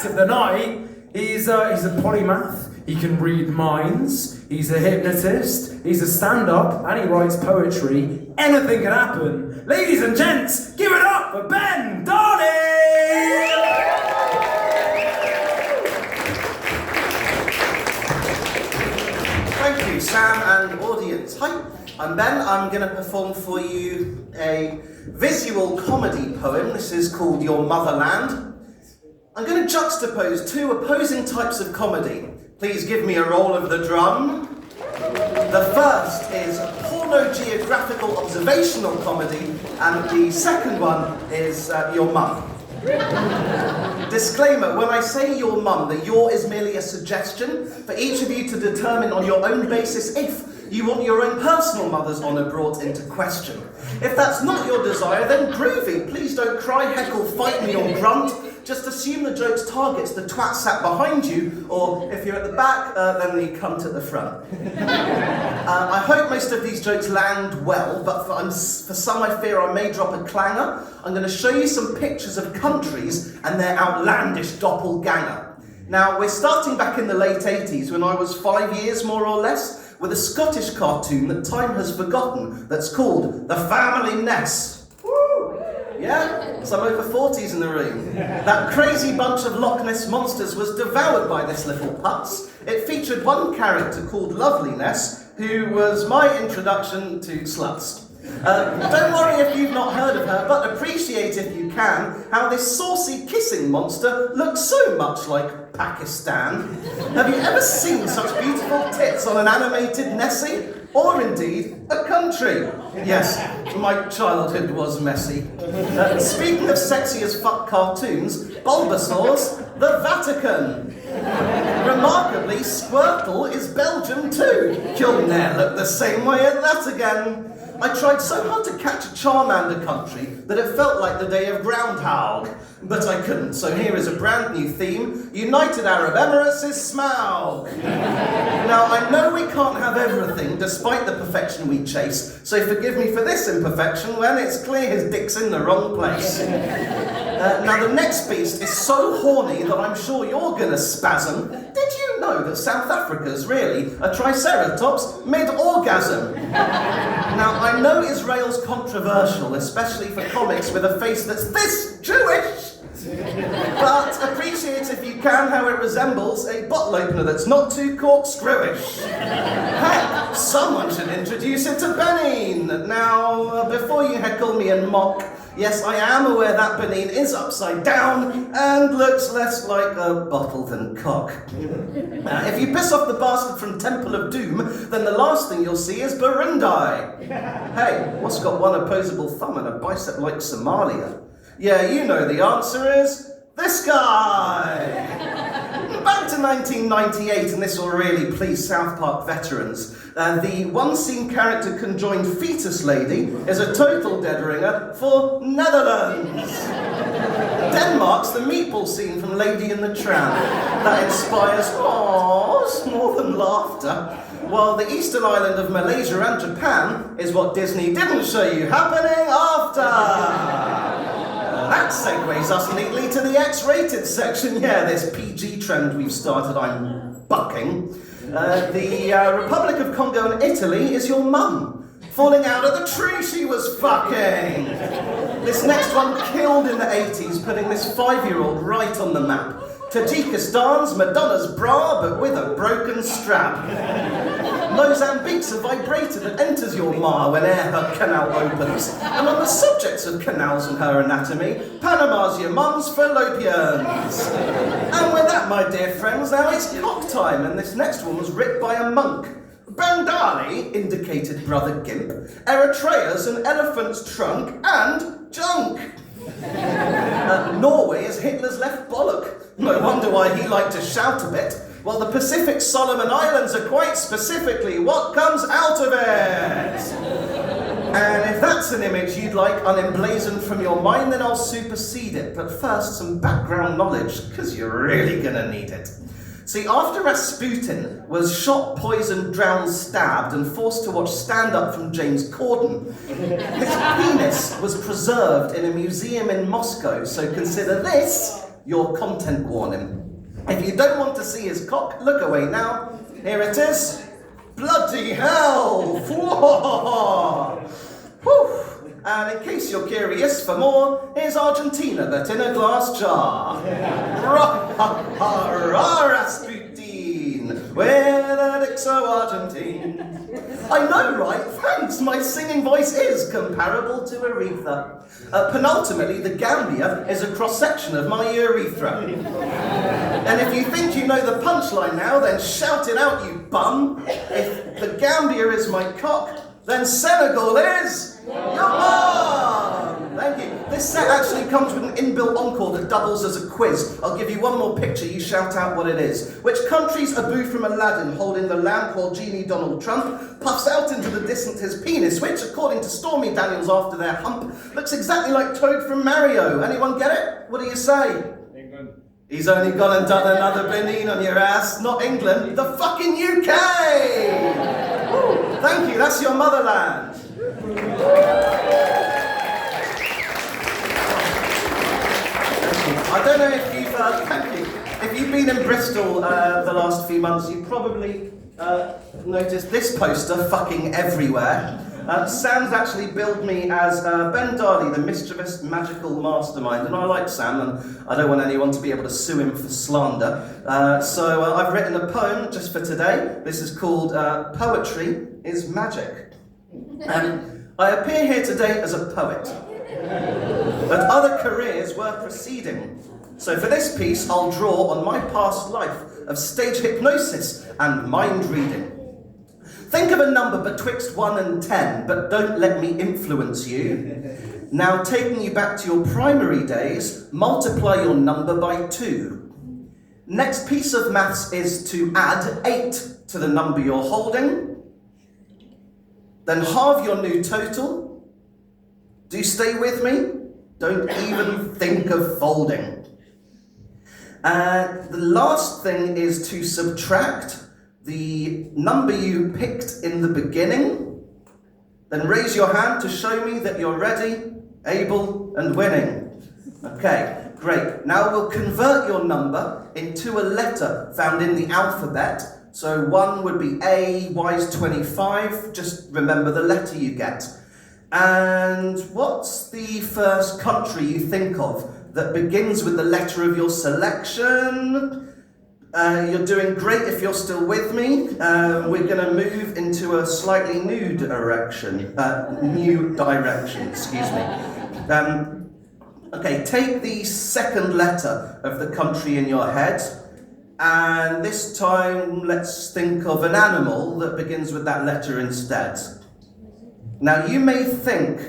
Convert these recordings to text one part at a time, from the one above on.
Of the night, he's a polymath. He can read minds. He's a hypnotist. He's a stand-up, and he writes poetry. Anything can happen. Ladies and gents, give it up for Ben Darley! Thank you, Sam and audience. Hi, I'm Ben. I'm going to perform for you a visual comedy poem. This is called Your Motherland. I'm going to juxtapose two opposing types of comedy. Please give me a roll of the drum. The first is porno-geographical observational comedy, and the second one is your mum. Disclaimer, when I say your mum, the your is merely a suggestion for each of you to determine on your own basis if you want your own personal mother's honour brought into question. If that's not your desire, then groovy. Please don't cry, heckle, fight me or grunt. Just assume the joke's targets the twat sat behind you, or if you're at the back, then the cunt at the front. I hope most of these jokes land well, but for some I fear I may drop a clanger. I'm going to show you some pictures of countries and their outlandish doppelganger. Now, we're starting back in the late 80s, when I was 5 years, more or less, with a Scottish cartoon that time has forgotten that's called The Family Ness. Yeah, some over 40s in the room. That crazy bunch of Loch Ness monsters was devoured by this little putz. It featured one character called Loveliness, who was my introduction to sluts. Don't worry if you've not heard of her, but appreciate if you can how this saucy kissing monster looks so much like Pakistan. Have you ever seen such beautiful tits on an animated Nessie? Or indeed, a country. Yes, my childhood was messy. Speaking of sexy as fuck cartoons, Bulbasaur's the Vatican. Remarkably, Squirtle is Belgium too. You'll never look the same way at that again. I tried so hard to catch a Charmander country that it felt like the day of Groundhog. But I couldn't, so here is a brand new theme. United Arab Emirates is Smaug. Now, I know we can't have everything, despite the perfection we chase, so forgive me for this imperfection when it's clear his dick's in the wrong place. Now, the next beast is so horny that I'm sure you're gonna spasm. Did you know that South Africa's really a Triceratops mid-orgasm? Now, I know Israel's controversial, especially for comics with a face that's this Jewish. But appreciate if you can how it resembles a bottle opener that's not too corkscrewish. Heck, someone should introduce it to Benin. Now, before you heckle me and mock, yes, I am aware that Benin is upside down and looks less like a bottle than cock. If you piss off the bastard from Temple of Doom, then the last thing you'll see is Burundi. Hey, what's got one opposable thumb and a bicep like Somalia? Yeah, you know the answer is this guy! Back to 1998, and this will really please South Park veterans. The one-scene character conjoined fetus lady is a total dead ringer for Netherlands. Denmark's the meatball scene from Lady in the Tramp. That inspires, more than laughter. While the eastern island of Malaysia and Japan is what Disney didn't show you happening after. That segues us neatly to the X-rated section. Yeah, this PG trend we've started, I'm bucking. The Republic of Congo and Italy is your mum, falling out of the tree she was fucking. This next one killed in the 80s, putting this 5-year-old right on the map. Tajikistan's Madonna's bra, but with a broken strap. Mozambique's a vibrator that enters your ma when her canal opens. And on the subjects of canals and her anatomy, Panama's your mum's fallopians. And with that, my dear friends, now it's cock time, and this next one was writ by a monk. Bengali, indicated Brother Gimp, Eritrea's an elephant's trunk and junk. Norway is Hitler's left bollock. No wonder why he liked to shout a bit. While the Pacific Solomon Islands are quite specifically what comes out of it. And if that's an image you'd like unemblazoned from your mind, then I'll supersede it. But first, some background knowledge, because you're really gonna need it. See, after Rasputin was shot, poisoned, drowned, stabbed, and forced to watch stand-up from James Corden, his penis was preserved in a museum in Moscow, so consider this your content warning. If you don't want to see his cock, look away now. Here it is. Bloody hell! Whoa. Whew. And in case you're curious for more, here's Argentina, but in a glass jar. Rasputin, where the dick's so Argentine. I know, right? Thanks, my singing voice is comparable to Aretha. Penultimately, the Gambia is a cross-section of my urethra. And if you think you know the punchline now, then shout it out, you bum. If the Gambia is my cock, then Senegal is your mom! Thank you. This set actually comes with an inbuilt encore that doubles as a quiz. I'll give you one more picture, you shout out what it is. Which country's Abu from Aladdin holding the lamp while Genie Donald Trump puffs out into the distance his penis, which, according to Stormy Daniels after their hump, looks exactly like Toad from Mario. Anyone get it? What do you say? England. He's only gone and done another Benin on your ass. Not England, the fucking UK! Woo. Thank you, that's your motherland. I don't know if you've, thank you. If you've been in Bristol the last few months, you probably noticed this poster fucking everywhere. Sam's actually billed me as Ben Darley, the mischievous magical mastermind, and I like Sam, and I don't want anyone to be able to sue him for slander. So I've written a poem just for today. This is called Poetry is Magic. I appear here today as a poet, but other careers were preceding. So for this piece, I'll draw on my past life of stage hypnosis and mind reading. Think of a number betwixt 1 and 10, but don't let me influence you. Now, taking you back to your primary days, multiply your number by 2. Next piece of maths is to add 8 to the number you're holding. Then halve your new total. Do stay with me? Don't even think of folding. The last thing is to subtract the number you picked in the beginning. Then raise your hand to show me that you're ready, able, and winning. Okay, great. Now we'll convert your number into a letter found in the alphabet. So 1 would be A, Y's 25. Just remember the letter you get. And what's the first country you think of that begins with the letter of your selection? You're doing great if you're still with me. We're going to move into a slightly new direction. Excuse me. Okay, take the second letter of the country in your head. And this time, let's think of an animal that begins with that letter instead. Now, you may think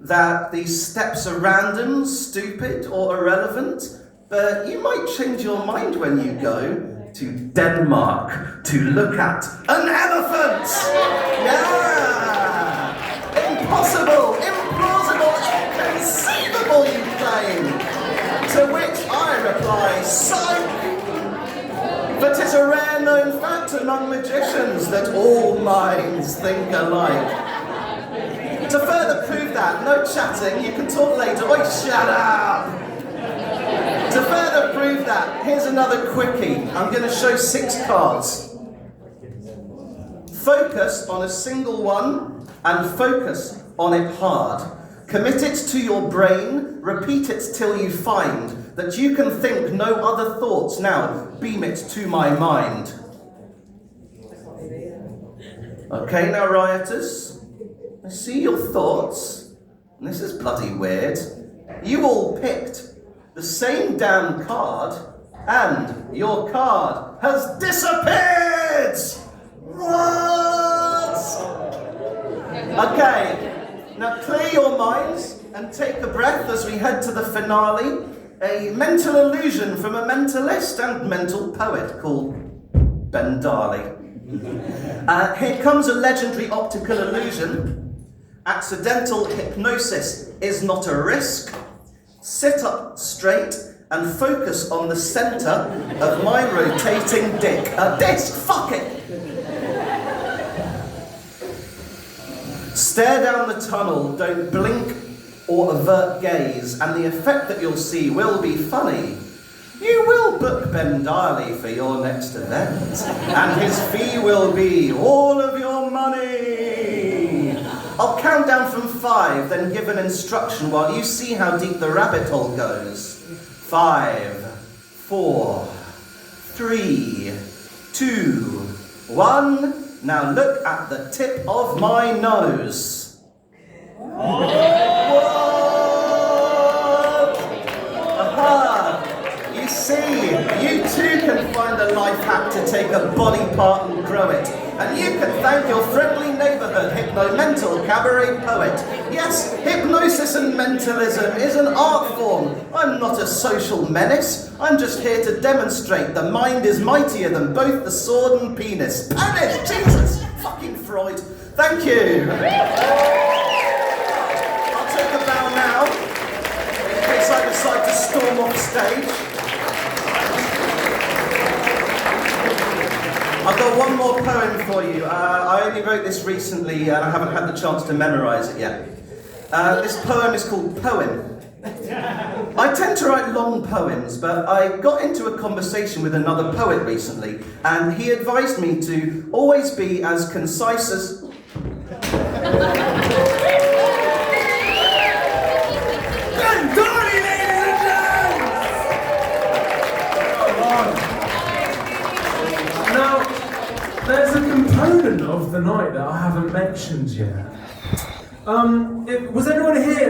that these steps are random, stupid, or irrelevant, but you might change your mind when you go to Denmark to look at an elephant! Yeah! Impossible, implausible, inconceivable, you claim! To which I reply, psych! But 'tis a rare known fact among magicians that all minds think alike. To further prove that, no chatting, you can talk later. Oi, shut up! To further prove that, here's another quickie. I'm going to show 6 cards. Focus on a single one and focus on it hard. Commit it to your brain, repeat it till you find that you can think no other thoughts. Now, beam it to my mind. Okay, now rioters, I see your thoughts, and this is bloody weird. You all picked the same damn card, and your card has disappeared! What? Okay, now clear your minds and take a breath as we head to the finale. A mental illusion from a mentalist and mental poet called Ben Darley. Here comes a legendary optical illusion. Accidental hypnosis is not a risk. Sit up straight and focus on the center of my rotating dick. Disc, fuck it! Stare down the tunnel, don't blink or avert gaze, and the effect that you'll see will be funny. You will book Ben Darley for your next event, and his fee will be all of your money. I'll count down from 5, then give an instruction while you see how deep the rabbit hole goes. 5, 4, 3, 2, 1. Now look at the tip of my nose. What? Aha! You see, you too can find a life hack to take a body part and grow it. And you can thank your friendly neighborhood hypno-mental cabaret poet. Yes, hypnosis and mentalism is an art form. I'm not a social menace. I'm just here to demonstrate the mind is mightier than both the sword and penis. Panic! Jesus! Fucking Freud. Thank you. I'll take a bow now, in case I decide to storm off stage. I've got one more poem for you. I only wrote this recently and I haven't had the chance to memorise it yet. This poem is called Poem. I tend to write long poems, but I got into a conversation with another poet recently, and he advised me to always be as concise as... There's a component of the night that I haven't mentioned yet. Was anyone here